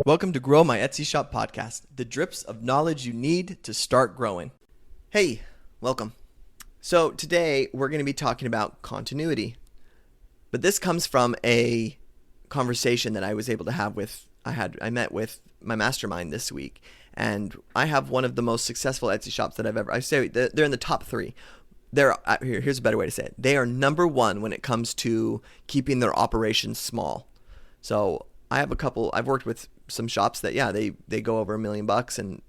Welcome to Grow My Etsy Shop podcast, the drips of knowledge you need to start growing. Hey, welcome. So today we're going to be talking about continuity, but this comes from a conversation that I was able to have I met with my mastermind this week, and I have one of the most successful Etsy shops that I say they're in the top 3. Here's a better way to say it. They are number 1 when it comes to keeping their operations small. So I've worked with some shops that, they go over $1 million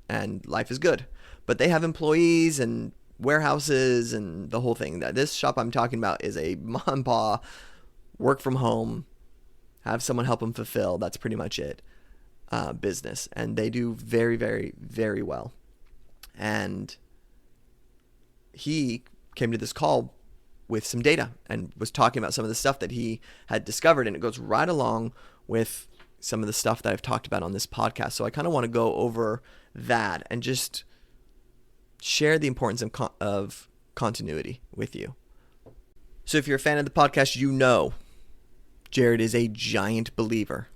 and life is good. But they have employees and warehouses and the whole thing. This shop I'm talking about is a mom and pop, work from home, have someone help them fulfill. That's pretty much it. Business. And they do very, very, very well. And he came to this call with some data and was talking about some of the stuff that he had discovered. And it goes right along with some of the stuff that I've talked about on this podcast. So I kind of want to go over that and just share the importance of continuity with you. So if you're a fan of the podcast, you know Jared is a giant believer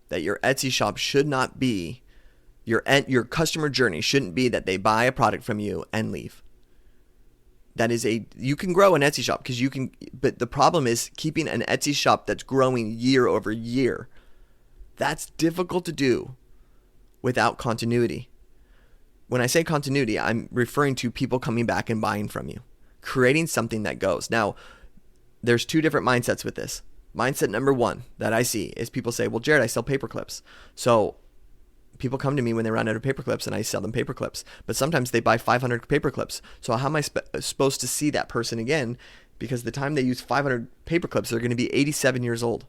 that your Etsy shop should not be, your customer journey shouldn't be that they buy a product from you and leave. You can grow an Etsy shop but the problem is keeping an Etsy shop that's growing year over year. That's difficult to do without continuity. When I say continuity, I'm referring to people coming back and buying from you, creating something that goes. Now, there's 2 different mindsets with this. Mindset number 1 that I see is people say, well, Jared, I sell paper clips. So people come to me when they run out of paper clips and I sell them paper clips. But sometimes they buy 500 paper clips. So how am I supposed to see that person again? Because the time they use 500 paper clips, they're going to be 87 years old.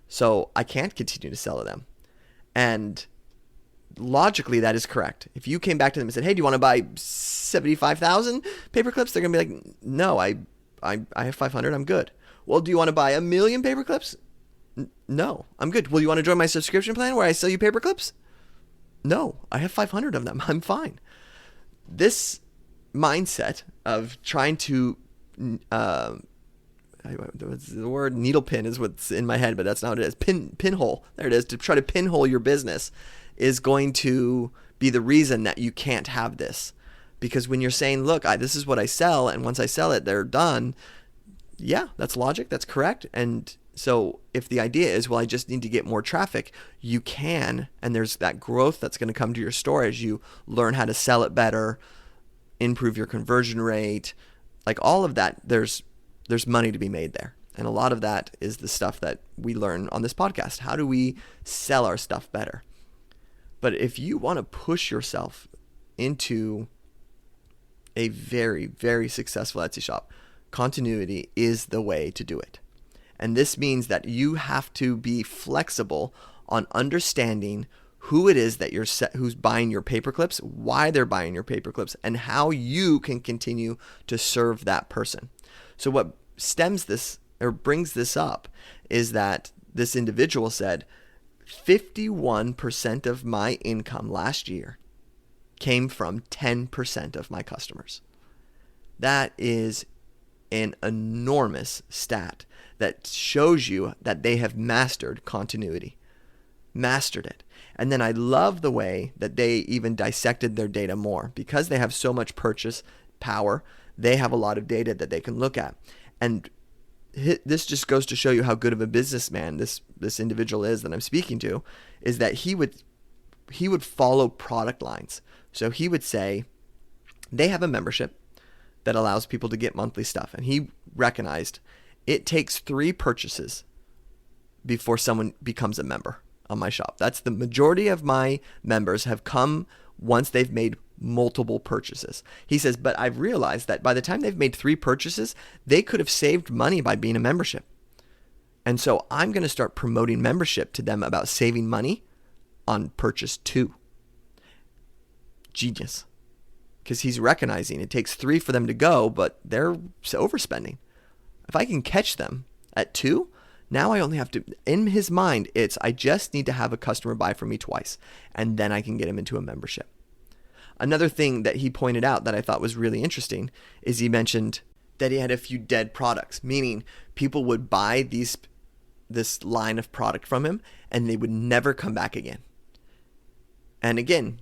So I can't continue to sell to them. And logically, that is correct. If you came back to them and said, hey, do you want to buy 75,000 paper clips? They're going to be like, no, I have 500. I'm good. Well, do you want to buy 1 million paper clips? No, I'm good. Well, you want to join my subscription plan where I sell you paper clips? No, I have 500 of them. I'm fine. This mindset of trying to, the word needle pin is what's in my head, but that's not what it is. Pinhole. There it is. To try to pinhole your business is going to be the reason that you can't have this. Because when you're saying, look, this is what I sell, and once I sell it, they're done. Yeah, that's logic. That's correct. And so if the idea is, well, I just need to get more traffic, you can, and there's that growth that's going to come to your store as you learn how to sell it better, improve your conversion rate, like all of that, there's money to be made there. And a lot of that is the stuff that we learn on this podcast. How do we sell our stuff better? But if you want to push yourself into a very, very successful Etsy shop, continuity is the way to do it. And this means that you have to be flexible on understanding who it is that who's buying your paper clips, why they're buying your paper clips, and how you can continue to serve that person. So what brings this up is that this individual said 51% of my income last year came from 10% of my customers. That is an enormous stat that shows you that they have mastered continuity, mastered it. And then I love the way that they even dissected their data more. Because they have so much purchase power, they have a lot of data that they can look at. And this just goes to show you how good of a businessman this individual is that I'm speaking to, is that he would follow product lines. So he would say they have a membership that allows people to get monthly stuff. And he recognized it takes 3 purchases before someone becomes a member on my shop. That's the majority of my members have come once they've made multiple purchases. He says, but I've realized that by the time they've made 3 purchases, they could have saved money by being a membership. And so I'm going to start promoting membership to them about saving money on purchase 2. Genius. Because he's recognizing it takes 3 for them to go, but they're overspending. If I can catch them at 2, now I only have to, in his mind, I just need to have a customer buy from me twice, and then I can get him into a membership. Another thing that he pointed out that I thought was really interesting is he mentioned that he had a few dead products, meaning people would buy this line of product from him and they would never come back again. And again,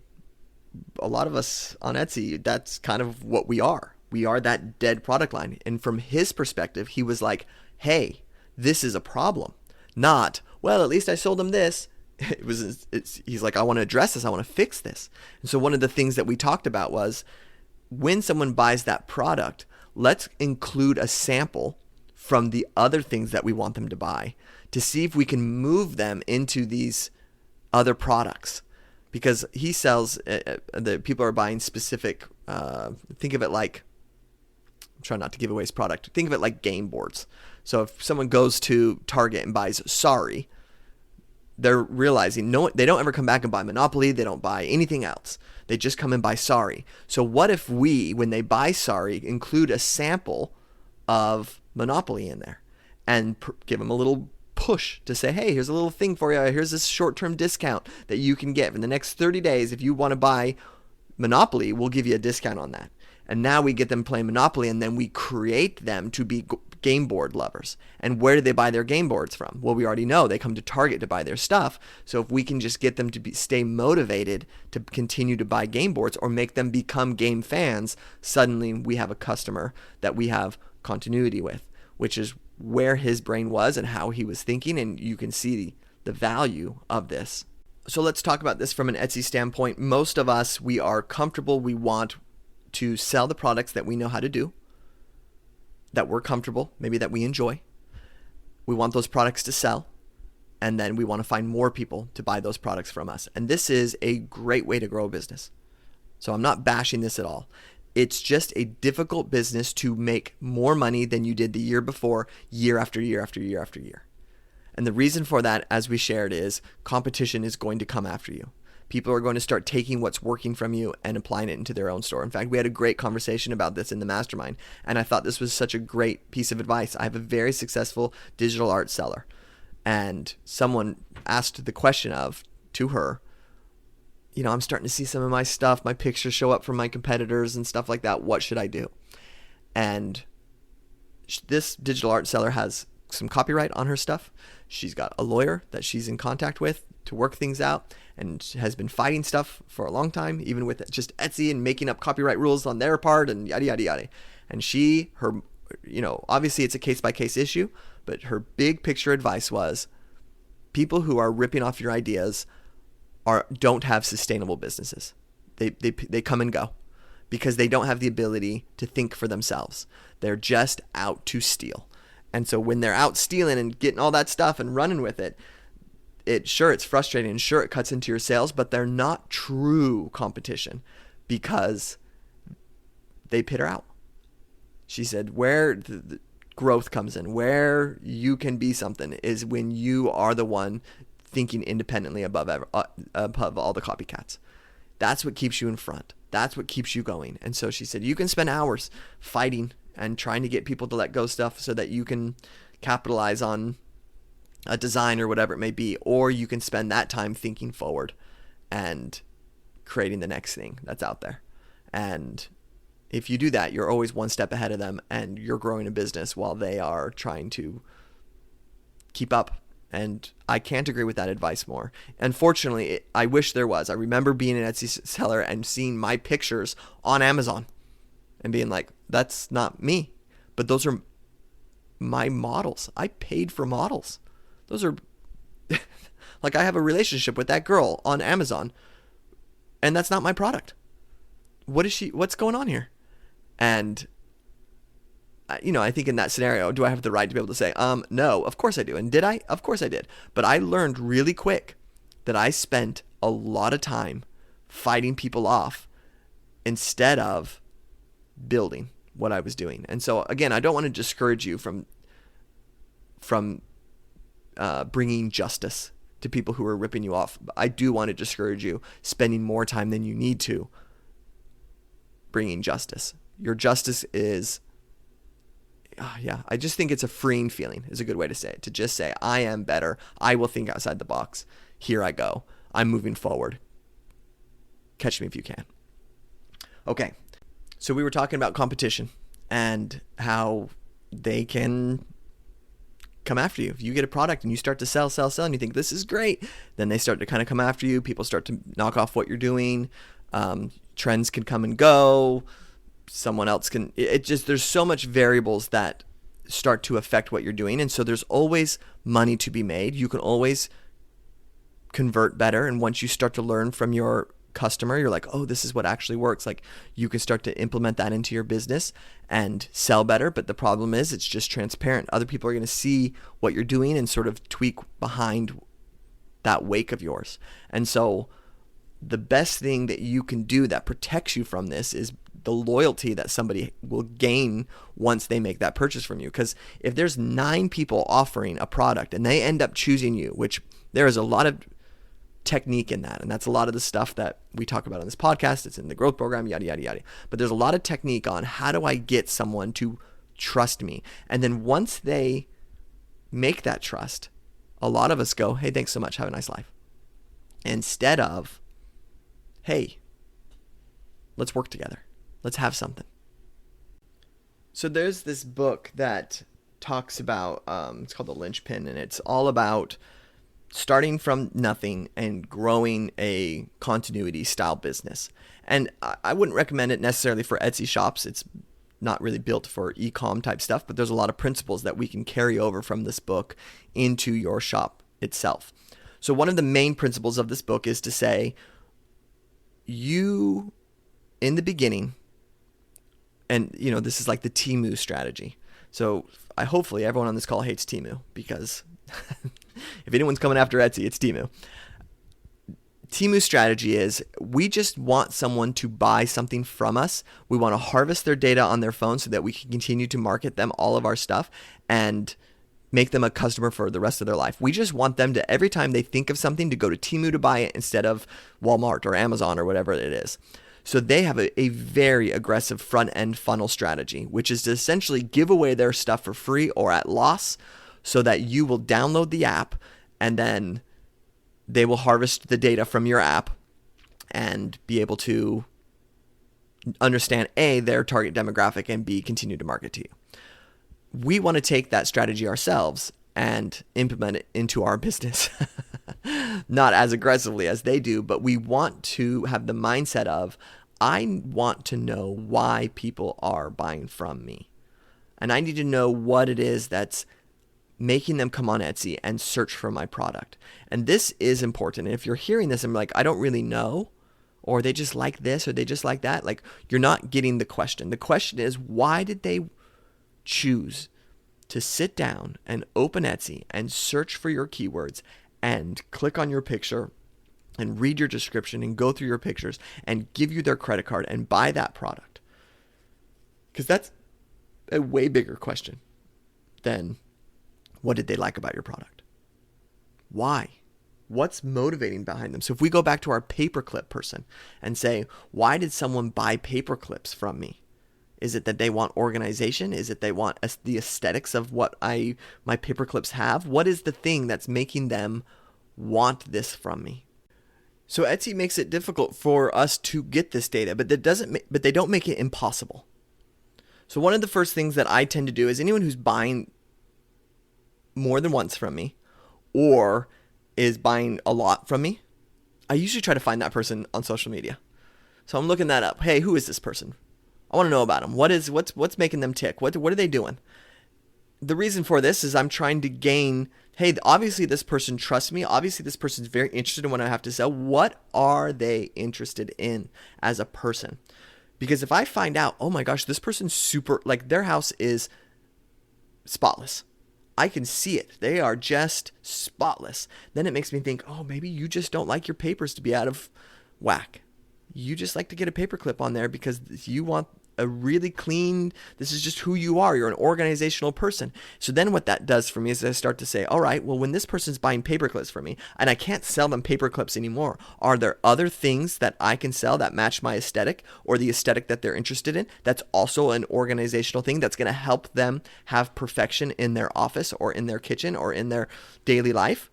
a lot of us on Etsy, that's kind of what we are. We are that dead product line. And from his perspective, he was like, hey, this is a problem. Not, well, at least I sold them this. He's like, I want to address this. I want to fix this. And so one of the things that we talked about was when someone buys that product, let's include a sample from the other things that we want them to buy to see if we can move them into these other products. Because he sells, the people are buying specific, think of it like, I'm trying not to give away his product. Think of it like game boards. So if someone goes to Target and buys Sorry, they're realizing they don't ever come back and buy Monopoly. They don't buy anything else. They just come and buy Sorry. So what if we, when they buy Sorry, include a sample of Monopoly in there and give them a little push to say, hey, here's a little thing for you. Here's this short-term discount that you can get in the next 30 days. If you want to buy Monopoly, we'll give you a discount on that. And now we get them playing Monopoly, and then we create them to be game board lovers. And where do they buy their game boards from? Well, we already know they come to Target to buy their stuff. So if we can just get them to stay motivated to continue to buy game boards or make them become game fans, suddenly we have a customer that we have continuity with, which is where his brain was and how he was thinking, and you can see the value of this. So let's talk about this from an Etsy standpoint. Most of us, we are comfortable. We want to sell the products that we know how to do, that we're comfortable, maybe that we enjoy. We want those products to sell, and then we want to find more people to buy those products from us. And this is a great way to grow a business. So I'm not bashing this at all. It's just a difficult business to make more money than you did the year before, year after year after year after year. And the reason for that, as we shared, is competition is going to come after you. People are going to start taking what's working from you and applying it into their own store. In fact, we had a great conversation about this in the mastermind, and I thought this was such a great piece of advice. I have a very successful digital art seller, and someone asked the question to her, I'm starting to see some of my stuff, my pictures show up from my competitors and stuff like that. What should I do? And this digital art seller has some copyright on her stuff. She's got a lawyer that she's in contact with to work things out, and has been fighting stuff for a long time, even with just Etsy and making up copyright rules on their part and yada, yada, yada. And obviously it's a case-by-case issue, but her big picture advice was people who are ripping off your ideas don't have sustainable businesses. They come and go because they don't have the ability to think for themselves. They're just out to steal. And so when they're out stealing and getting all that stuff and running with it, it's frustrating, and sure, it cuts into your sales, but they're not true competition because they peter out. She said where the growth comes in, where you can be something, is when you are the one thinking independently above all the copycats. That's what keeps you in front. That's what keeps you going. And so she said, you can spend hours fighting and trying to get people to let go stuff so that you can capitalize on a design or whatever it may be, or you can spend that time thinking forward and creating the next thing that's out there. And if you do that, you're always one step ahead of them, and you're growing a business while they are trying to keep up. And I can't agree with that advice more. Unfortunately, I wish there was. I remember being an Etsy seller and seeing my pictures on Amazon and being like, that's not me, but those are my models. I paid for models. Those are like, I have a relationship with that girl on Amazon, and that's not my product. What's going on here? And I think in that scenario, do I have the right to be able to say, no, of course I do. And did I? Of course I did. But I learned really quick that I spent a lot of time fighting people off instead of building what I was doing. And so again, I don't want to discourage you from bringing justice to people who are ripping you off. I do want to discourage you spending more time than you need to bringing justice. Your justice is, I just think it's a freeing feeling is a good way to say it. To just say, I am better. I will think outside the box. Here I go. I'm moving forward. Catch me if you can. Okay. So we were talking about competition and how they can come after you. If you get a product and you start to sell, and you think this is great, then they start to kind of come after you. People start to knock off what you're doing. Trends can come and go. Someone else can, there's so much variables that start to affect what you're doing. And so there's always money to be made. You can always convert better. And once you start to learn from your customer, you're like, oh, this is what actually works. Like, you can start to implement that into your business and sell better. But the problem is it's just transparent. Other people are going to see what you're doing and sort of tweak behind that wake of yours. And so the best thing that you can do that protects you from this is the loyalty that somebody will gain once they make that purchase from you. Because if there's 9 people offering a product and they end up choosing you, which there is a lot of technique in that, and that's a lot of the stuff that we talk about on this podcast. It's in the growth program, yada, yada, yada. But there's a lot of technique on how do I get someone to trust me? And then once they make that trust, a lot of us go, hey, thanks so much. Have a nice life. Instead of, hey, let's work together. Let's have something. So there's this book that talks about, it's called The Linchpin, and it's all about starting from nothing and growing a continuity style business. And I wouldn't recommend it necessarily for Etsy shops. It's not really built for e-com type stuff, but there's a lot of principles that we can carry over from this book into your shop itself. So one of the main principles of this book is to say, you, in the beginning, and this is like the Temu strategy. So hopefully everyone on this call hates Temu, because if anyone's coming after Etsy, it's Temu. Temu's strategy is we just want someone to buy something from us. We want to harvest their data on their phone so that we can continue to market them all of our stuff and make them a customer for the rest of their life. We just want them to, every time they think of something, to go to Temu to buy it instead of Walmart or Amazon or whatever it is. So they have a very aggressive front-end funnel strategy, which is to essentially give away their stuff for free or at loss so that you will download the app, and then they will harvest the data from your app and be able to understand A, their target demographic, and B, continue to market to you. We want to take that strategy ourselves and implement it into our business. Not as aggressively as they do, but we want to have the mindset of, I want to know why people are buying from me. And I need to know what it is that's making them come on Etsy and search for my product. And this is important. And if you're hearing this and like, I don't really know, or they just like this, or they just like that, like, you're not getting the question. The question is, why did they choose to sit down and open Etsy and search for your keywords and click on your picture and read your description and go through your pictures and give you their credit card and buy that product? Because that's a way bigger question than what did they like about your product? Why? What's motivating behind them? So if we go back to our paperclip person and say, why did someone buy paperclips from me? Is it that they want organization? Is it they want the aesthetics of what my paperclips have? What is the thing that's making them want this from me? So Etsy makes it difficult for us to get this data, but they don't make it impossible. So one of the first things that I tend to do is anyone who's buying more than once from me or is buying a lot from me, I usually try to find that person on social media. So I'm looking that up. Hey, who is this person? I want to know about them. What's making them tick? What are they doing? The reason for this is I'm trying to gain, hey, obviously this person trusts me. Obviously this person's very interested in what I have to sell. What are they interested in as a person? Because if I find out, oh my gosh, this person's super, like their house is spotless. I can see it. They are just spotless. Then it makes me think, oh, maybe you just don't like your papers to be out of whack. You just like to get a paperclip on there because you want a really clean, this is just who you are. You're an organizational person. So then what that does for me is I start to say, all right, well, when this person's buying paperclips for me and I can't sell them paperclips anymore, are there other things that I can sell that match my aesthetic or the aesthetic that they're interested in? That's also an organizational thing that's going to help them have perfection in their office or in their kitchen or in their daily life.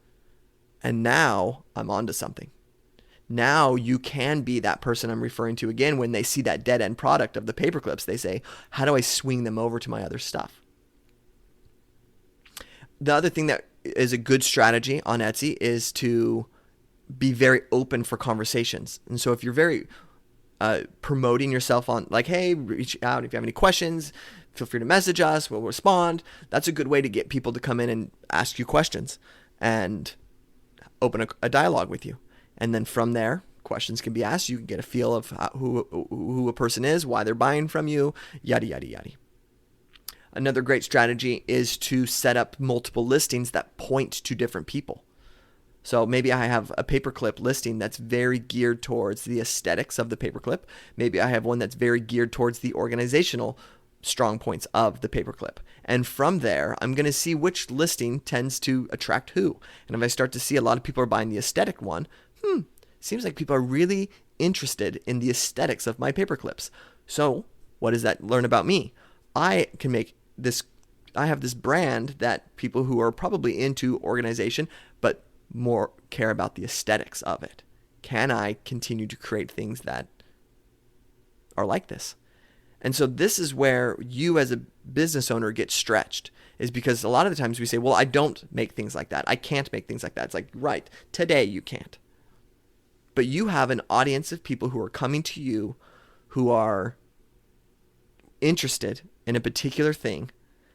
And now I'm onto something. Now you can be that person I'm referring to again when they see that dead end product of the paperclips. They say, how do I swing them over to my other stuff? The other thing that is a good strategy on Etsy is to be very open for conversations. And so if you're very promoting yourself on like, hey, reach out if you have any questions, feel free to message us, we'll respond. That's a good way to get people to come in and ask you questions and open a dialogue with you. And then from there, questions can be asked. You can get a feel of who a person is, why they're buying from you, yada, yada, yada. Another great strategy is to set up multiple listings that point to different people. So maybe I have a paperclip listing that's very geared towards the aesthetics of the paperclip. Maybe I have one that's very geared towards the organizational strong points of the paperclip. And from there, I'm going to see which listing tends to attract who. And if I start to see a lot of people are buying the aesthetic one, seems like people are really interested in the aesthetics of my paperclips. So what does that learn about me? I have this brand that people who are probably into organization, but more care about the aesthetics of it. Can I continue to create things that are like this? And so this is where you as a business owner get stretched, is because a lot of the times we say, well, I don't make things like that. I can't make things like that. It's like, right, today you can't. But you have an audience of people who are coming to you who are interested in a particular thing,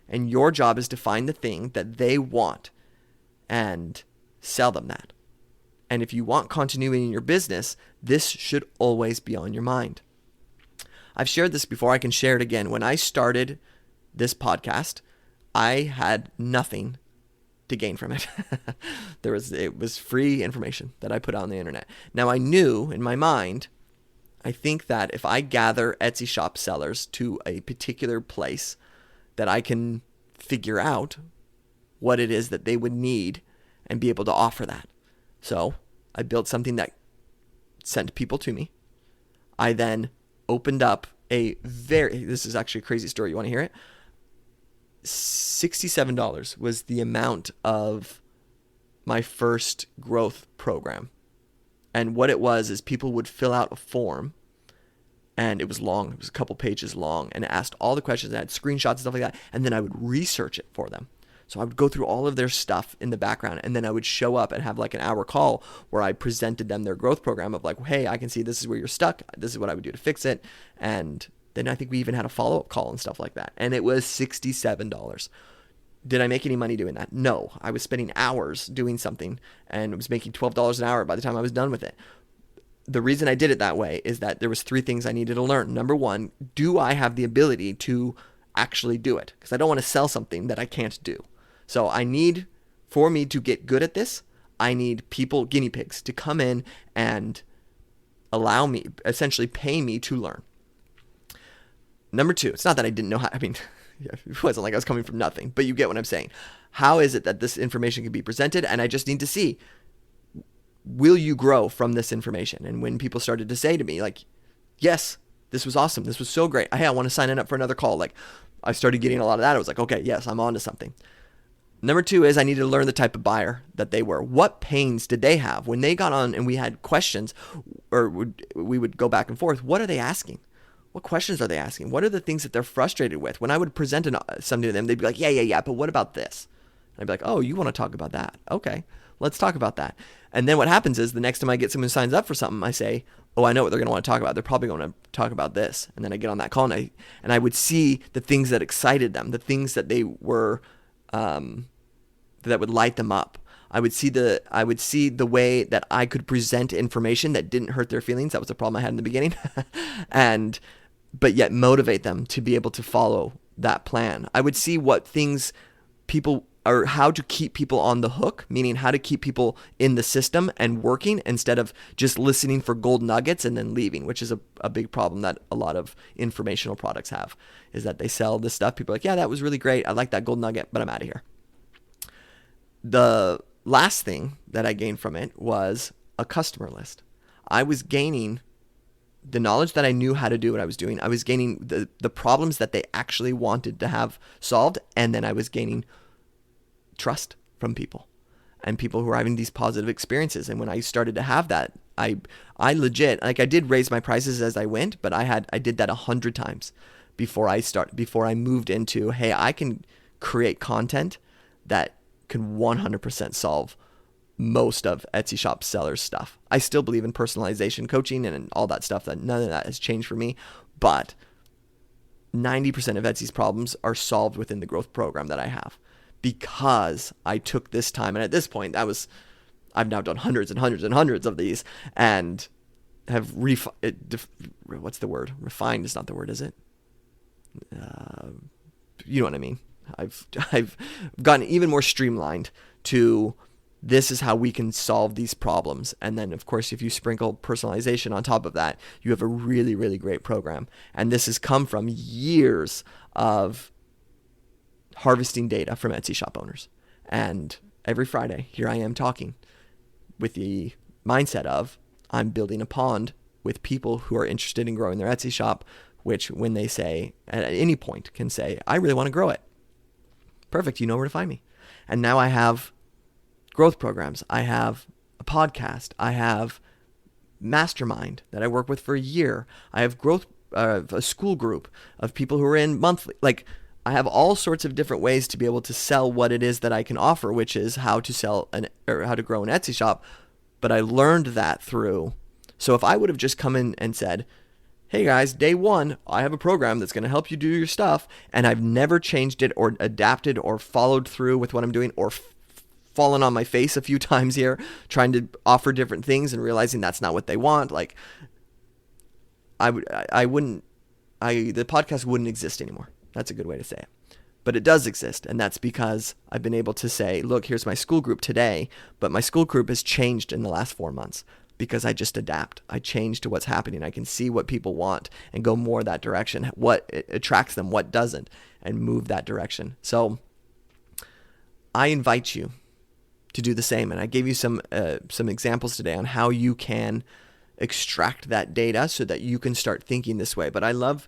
and your job is to find the thing that they want and sell them that. And if you want continuity in your business, this should always be on your mind. I've shared this before. I can share it again. When I started this podcast, I had nothing to gain from it. It was free information that I put out on the internet. Now I knew in my mind, I think that if I gather Etsy shop sellers to a particular place, that I can figure out what it is that they would need and be able to offer that. So I built something that sent people to me. I then opened up this is actually a crazy story. You want to hear it? $67 was the amount of my first growth program. And what it was is people would fill out a form, and it was long. It was a couple pages long, and it asked all the questions. I had screenshots and stuff like that, and then I would research it for them. So I would go through all of their stuff in the background, and then I would show up and have like an hour call where I presented them their growth program of like, hey, I can see this is where you're stuck. This is what I would do to fix it. And then I think we even had a follow-up call and stuff like that. And it was $67. Did I make any money doing that? No. I was spending hours doing something and was making $12 an hour by the time I was done with it. The reason I did it that way is that there was 3 things I needed to learn. Number 1, do I have the ability to actually do it? Because I don't want to sell something that I can't do. So for me to get good at this, I need people, guinea pigs, to come in and allow me, essentially pay me to learn. Number 2, it's not that I didn't know how, it wasn't like I was coming from nothing, but you get what I'm saying. How is it that this information can be presented? And I just need to see, will you grow from this information? And when people started to say to me, like, yes, this was awesome. This was so great. Hey, I want to sign up for another call. Like, I started getting a lot of that. I was like, okay, yes, I'm on to something. Number 2 is I needed to learn the type of buyer that they were. What pains did they have? When they got on and we had questions, or we would go back and forth, what are they asking? What questions are they asking? What are the things that they're frustrated with? When I would present something to them, they'd be like, yeah, but what about this? And I'd be like, oh, you want to talk about that? Okay, let's talk about that. And then what happens is the next time I get someone who signs up for something, I say, oh, I know what they're going to want to talk about. They're probably going to talk about this. And then I get on that call and I would see the things that excited them, the things that they were, that would light them up. I would see the way that I could present information that didn't hurt their feelings. That was the problem I had in the beginning. But yet motivate them to be able to follow that plan. I would see what things or how to keep people on the hook, meaning how to keep people in the system and working instead of just listening for gold nuggets and then leaving, which is a big problem that a lot of informational products have, is that they sell this stuff. People are like, yeah, that was really great. I like that gold nugget, but I'm out of here. The last thing that I gained from it was a customer list. I was gaining the knowledge that I knew how to do what I was doing. I was gaining the problems that they actually wanted to have solved. And then I was gaining trust from people and people who are having these positive experiences. And when I started to have that, I legit, like, I did raise my prices as I went, but I did that 100 times before I moved into, hey, I can create content that can 100% solve most of Etsy shop sellers stuff. I still believe in personalization coaching and all that stuff. That none of that has changed for me, but 90% of Etsy's problems are solved within the growth program that I have, because I took this time. And at this point, I've now done hundreds and hundreds and hundreds of these, and have what's the word? Refined is not the word, is it? You know what I mean. I've gotten even more streamlined to, this is how we can solve these problems. And then, of course, if you sprinkle personalization on top of that, you have a really, really great program. And this has come from years of harvesting data from Etsy shop owners. And every Friday, here I am talking with the mindset of, I'm building a pond with people who are interested in growing their Etsy shop, which when they say, at any point can say, I really want to grow it. Perfect. You know where to find me. And now I have growth programs. I have a podcast. I have Mastermind that I work with for a year. I have a school group of people who are in monthly. Like, I have all sorts of different ways to be able to sell what it is that I can offer, which is how to how to grow an Etsy shop. But I learned that through. So if I would have just come in and said, hey guys, day one, I have a program that's going to help you do your stuff, and I've never changed it or adapted or followed through with what I'm doing, or fallen on my face a few times here trying to offer different things and realizing that's not what they want, like, the podcast wouldn't exist anymore. That's a good way to say it. But it does exist, and that's because I've been able to say, look, here's my school group today, but my school group has changed in the last 4 months because I just adapt. I change to what's happening. I can see what people want and go more that direction, what attracts them, what doesn't, and move that direction. So I invite you to do the same. And I gave you some examples today on how you can extract that data so that you can start thinking this way. But I love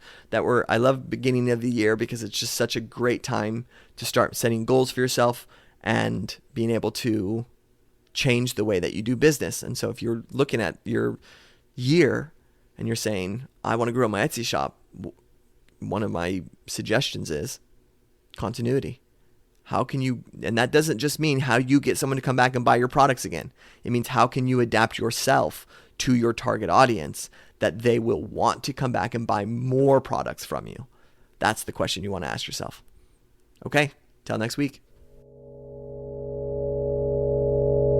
beginning of the year, because it's just such a great time to start setting goals for yourself and being able to change the way that you do business. And so if you're looking at your year and you're saying, I want to grow my Etsy shop, one of my suggestions is continuity. How can you, and that doesn't just mean how you get someone to come back and buy your products again. It means how can you adapt yourself to your target audience that they will want to come back and buy more products from you? That's the question you want to ask yourself. Okay, till next week.